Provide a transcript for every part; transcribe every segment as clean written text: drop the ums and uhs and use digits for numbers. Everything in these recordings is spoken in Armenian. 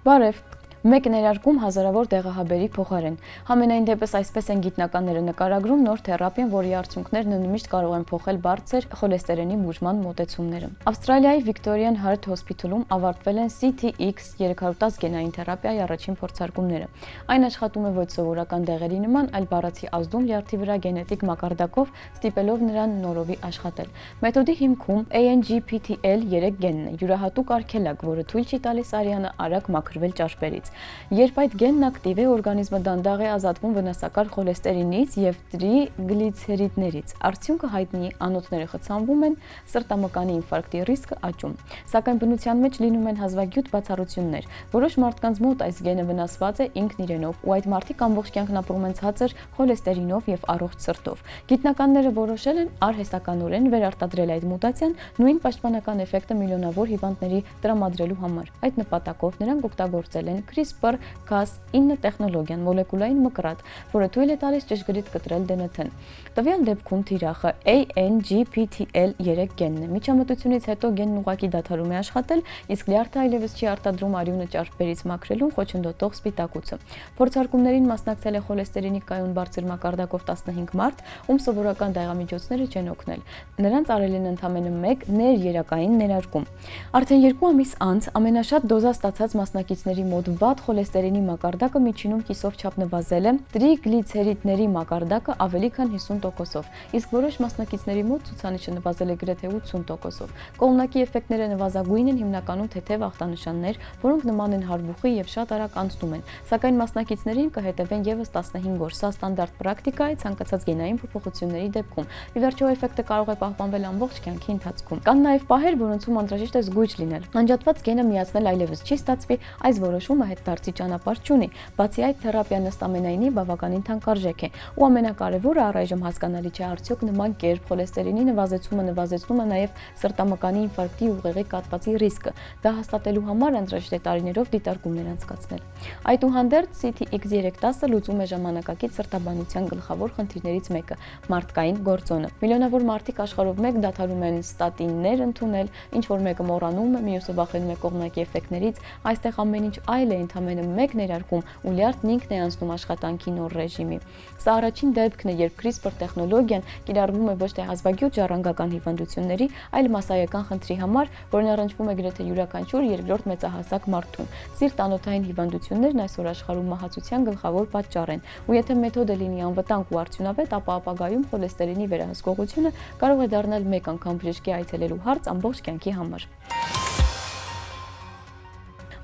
Բարև, մեկ ներարկում հազարավոր դեղահաբերի փոխարեն։ Համենայն դեպս այսպես են գիտնականները նկարագրում նոր թերապիան, որի արդյունքներն ընդմիշտ կարող են փոխել բարձր խոլեստերինի բուժման մոտեցումները։ Ավստրալիայի Victorian Heart Hospital-ում ավարտվել են CTX310 գենային թերապիայի առաջին փորձարկումները։ Այն աշխատում է ոչ սովորական դեղերի նման, այլ բառացի ազդում լյարդի վրա գենետիկ մակարդակով, ստիպելով նրան նորովի աշխատել։ Մեթոդի հիմքում ANGPTL3 գենն է, յուրահատուկ արգելակ, որը թույլ չի տալիս արյանը արագ մաքրվել ճարպերից։ Երբ այդ գենն ակտիվ է, օրգանիզմը դանդաղ է ազատվում վնասակար խոլեստերինից և տրիգլիցերիդներից։ Արդյունքը հայտնի է, անոթները խցանվում են, սրտամկանի ինֆարկտի ռիսկը աճում։ Սակայն բնության մեջ լինում են հազվագյուտ բացառություններ։ Որոշ մարդկանց մոտ այս գենը վնասված է ինքն իրենով, ու այդ մարդիկ ամբողջ կյանքն ապրում են ցածր խոլեստերինով և առողջ սրտով։ Գիտնականները որոշել են արհեստականորեն վերարտադրել այդ մուտացիան նույն պաշտպանական էֆեկտը միլիոնավոր հիվանդների տրամադրելու համար։ Այդ նպատակով նրանք օգտագործել են CRISPR-Cas9 տեխնոլոգիան, մոլեկուլային մկրատ, որը թույլ է տալիս ճշգրիտ կտրել ԴՆԹ-ն։ Տվյալ դեպքում թիրախը ANGPTL3 գենն է։ Միջամտությունից հետո գենն ուղղակի դադարում է աշխատել, իսկ լյարդը այլևս չի արտադրում արյունը ճարպերից մաքրելուն խոչընդոտող սպիտակուցը։ Փորձարկումներին մասնակցել է խոլեստերինի կայուն բարձր մակարդակով 15 մարդ, ում սովորական դեղամիջոցները չեն օգնել։ Նրանց արել են ընդամենը մեկ ներերակային ներարկում։ Արդեն 2 ամիս անց ամենաշատ դոզա ստացած մասնակիցների մոտ վատ խոլեստերինի մակարդակը միջինում կիսով չափ նվազել է, տրիգլիցերիդների մակարդակը ավելի քան 50%-ով, իսկ որոշ մասնակիցների մոտ ցուցանիշը նվազել է գրեթե 80%-ով։ Կողմնակի էֆեկտները նվազագույն են, հիմնականում թեթև ախտանշաններ, որոնք նման են հարբուխի և շատ արագ անցնում են, սակայն մասնակիցներին կհետևեն ևս 15 օր։ Սա ստանդարտ պրակտիկա է ցանկացած գենային փոփոխությունների դեպքում։ Ի վերջո էֆեկտը կարող է պահպանվել ամբողջ կյանքի ընթացքում։ Կան նաև պահեր, որոնցում անհրաժեշտ է զգույշ լինել։ Անջատված գենը միացնել այլևս չի ստացվի, այս որոշումը հետդարձի ճանապարհ չունի։ Բացի այդ, թերապիան ըստ ամենայնի բավականին թանկարժեք է, ու ամենակարևորը առայժմ հասկանալի չէ արդյոք նման կերպ խոլեստերինի նվազեցումը նվազեցնում է նաև սրտամկանի ինֆարկտի ուղեղի կաթվածի ռիսկը։ Դա հաստատելու համար անհրաժեշտ է տարիներով դիտարկումներ անցկացնել։ Այդուհանդերձ CTX310-ը լուծում է ժամանակակից սրտաբանության գլխավոր խնդիրներից մեկը՝ մարդկային գործոնը։ Միլիոնավոր մարդիկ աշխարհով մեկ դադարում են ստատիններ ընդունել, ինչ որ մեկը մոռանում է, մյուսը վախենում է կողմնակի էֆեկտներից, այստեղ ամեն ինչ այլ է, ընդամենը մեկ ներարկում ու լյարդն ինքն է անցնում աշխատանքի նոր ռեժիմի։ Սա առաջին դեպքն է, երբ CRISPR տեխնոլոգիան կիրառվում է ոչ թե հազվագյուտ ժառանգական հիվանդությունների, այլ մասսայական խնդրի համար, որն առնչվում է գրեթե յուրաքանչյուր երկրորդ մեծահասակ մարդուն։ Սիրտ-անոթային հիվանդություններն այսօր աշխարհում մահացության գլխավոր պատճառ են, ու եթե մեթոդը լինի անվտանգ ու արդյունավետ, ապա ապագայում խոլեստերինի վերահսկողությունը կարող է դառնալ մեկ անգամ բժշկի այցելելու հարց ամբողջ կյանքի համար։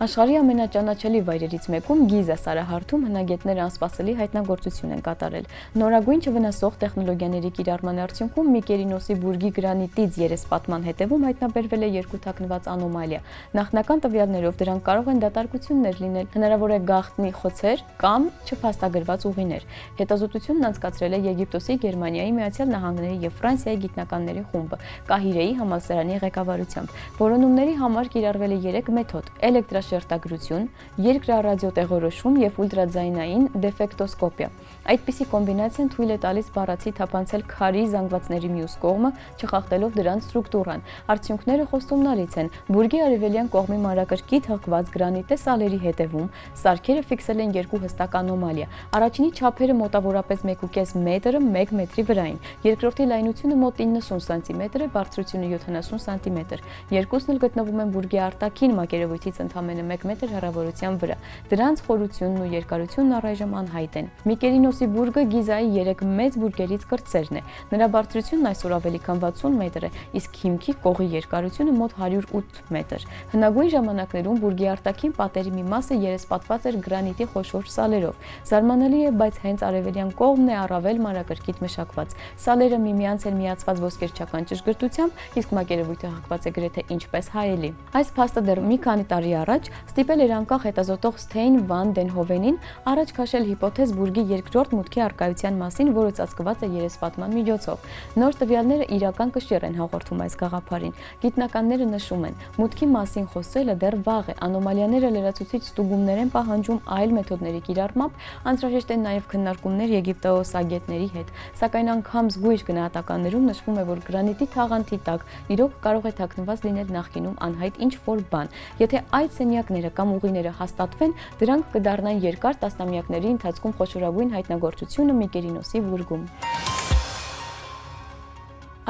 Աշխարհի ամենաճանաչելի վայրերից մեկում Գիզա սարահարթում հնագետները անսպասելի հայտնագործություն են կատարել։ Նորագույն չվնասող տեխնոլոգիաների կիրառման արդյունքում Միկերինոսի բուրգի գրանիտից երեսպատման հետևում հայտնաբերվել է երկու թաքնված անոմալիա։ Նախնական տվյալներով դրանք կարող են դատարկություններ լինել, հնարավոր է գաղտնի խոցեր կամ չփաստագրված ուղիներ։ Հետազոտությունն անցկացրել է Եգիպտոսի, Գերմանիայի, Միացյալ Նահանգների և Ֆրանսիայի գիտնականների խումբը Կահիրեի համալսարանի ղեկավարությամբ։ Որոնումների համար կիրառվել է 3 մեթոդ՝ շերտագրություն, երկրարադիոտեղորոշում և ուլտրաձայնային դեֆեկտոսկոպիա։ Այդպիսի կոմբինացիան թույլ է տալիս բառացի թափանցել քարի զանգվածների մյուս կողմը, չխախտելով դրանց ստրուկտուրան։ Արդյունքները խոստումնալից են։ Բուրգի արևելյան կողմի մանրակրկիտ հղկված գրանիտե սալերի հետևում սարքերը ֆիքսել են երկու հստակ անոմալիա։ Առաջինի չափերը մոտավորապես 1.5 մետրը 1 մետրի վրային, երկրորդի լայնությունը մոտ 90 սանտիմետր է, բարձրությունը 70 սանտիմետր։ Երկուսն էլ գտնվում են բուրգի արտաքին մակերևույթից ընդամենը 1 մետր հեռավորության վրա։ Դրանց խորությունն ու երկարությունն առայժմ անհայտ են։ Միկերինոսի բուրգը Գիզայի 3 մեծ բուրգերից կրտսերն է։ Նրա բարձրությունն այսօր ավելի քան 60 մետր է, իսկ հիմքի կողի երկարությունը մոտ 108 մետր։ Հնագույն ժամանակներում բուրգի արտաքին պատերի մի մասը երեսպատված էր գրանիտի խոշոր սալերով։ Զարմանալի է, բայց հենց արևելյան կողմն է առավել մանրակրկիտ մշակված։ Սալերը միմյանց են միացված ոսկերչական ճշգրտությամբ, իսկ մակերևույթը հղկված է գրեթե ինչպես հայելի։ Այս փաստը դեռ մի քանի տարի առաջ ստիպել էր անկախ հետազոտող Սթեյն վան Դենհովենին առաջ քաշել հիպոթեզ բուրգի երկրորդ մուտքի առկայության մասին, որը ծածկված է երեսպատման միջոցով։ Նոր տվյալները իրական կշիռ են հաղորդում այս գաղափարին։ Գիտնականները նշում են, մուտքի մասին խոսելը դեռ վաղ է, անոմալիաները լրացուցիչ ստուգումներ են պահանջում այլ մեթոդների կիրառմամբ, անհրաժեշտ են նաև քննարկումներ եգիպտոսագետների հետ, սակայն անգամ զգույշ գնահատականներում նշվում է, որ գրանիտի թաղանթի տակ իրոք կարող է թաքնված լինել նախկինում անհայտ ինչ-որ բան։ Եթե այդ արժանյակները կամ ուղիները հաստատվեն, դրանք կդառնան երկար տասնամյակների ընթացքում խոշորագույն հայտնագործությունը Միկերինոսի բուրգում։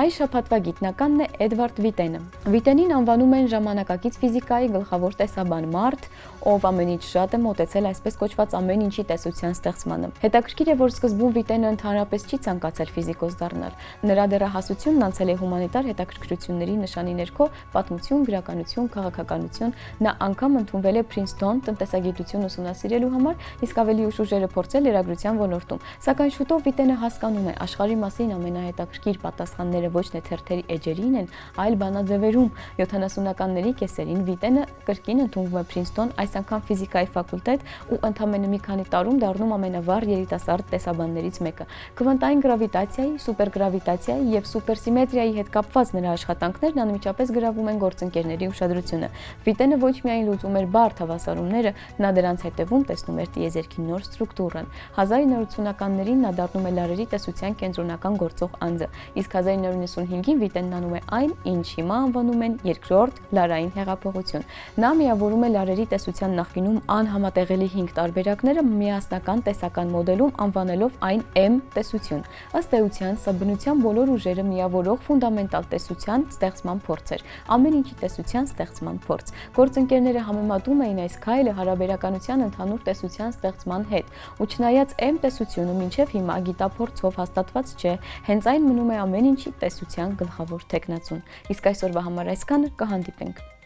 Այս շաբաթվա գիտնականն է Էդվարդ Վիտենը։ Վիտենին անվանում են ժամանակակից ֆիզիկայի գլխավոր տեսաբան, մարդ, ով ամենից շատ է մոտեցել այսպես կոչված ամեն ինչի տեսության ստեղծմանը։ Հետաքրքիր է, որ սկզբում Վիտենը ընդհանրապես չի ցանկացել ֆիզիկոս դառնալ։ Նրա դեռահասությունն անցել է հումանիտար հետաքրքրությունների նշանի ներքո՝ պատմություն, գրականություն, քաղաքականություն։ Նա անգամ ընդունվել է Փրինսթոն տնտեսագիտություն ուսումնասիրելու համար, իսկ ավելի ուշ ուժերը փորձել լրագրության ոլորտում։ Սակայն շուտով Վիտենը հասկանում է, աշխարհի մասին ամենահետաքրքիր պատասխանները ոչ թե թերթերի էջերին են, այլ բանաձևերում։ 70-ականների կեսերին Վիտենը կրկին ընդունվում է Փրինսթոն, այս անգամ ֆիզիկայի ֆակուլտետ ու ընդամենը մի քանի տարում դառնում ամենավառ երիտասարդ տեսաբաններից մեկը։ Քվանտային գրավիտացիայի, սուպերգրավիտացիայի եւ սուպերսիմետրիայի հետ կապված նրա աշխատանքներն անմիջապես գրավում են գործընկերների ուշադրությունը։ Վիտենը ոչ միայն լուծում էր բարդ հավասարումները, նա դրանց հետևում տեսնում էր տիեզերքի նոր ստրուկտուրան։ 1980-ականներին նա դառնում է լարերի տեսության կենտրոնական գործող անձը, իսկ 1995-ին Վիտենն անում է այն, ինչ հիմա անվանում են երկրորդ լարային հեղափոխություն։ Նա միավորում է լարերի տեսության նախկինում անհամատեղելի 5 տարբերակները միասնական տեսական մոդելում, անվանելով այն M տեսություն։ Ըստ էության, սա բնության բոլոր ուժերը միավորող ֆունդամենտալ տեսության ստեղծման փորձ էր, ամեն ինչի տեսության ստեղծման փորձ։ Գործընկերները համեմատում էին այս քայլը հարաբերականության ընդհանուր տեսության ստեղծման հետ, ու չնայած M տեսությունը մինչև հիմա գիտափորձով հաստատված չէ, հենց այն մնում է ամեն ինչի տեսության գլխավոր թեկնածուն։ Իսկ այսօրվա համար այսքանը, կհանդիպենք։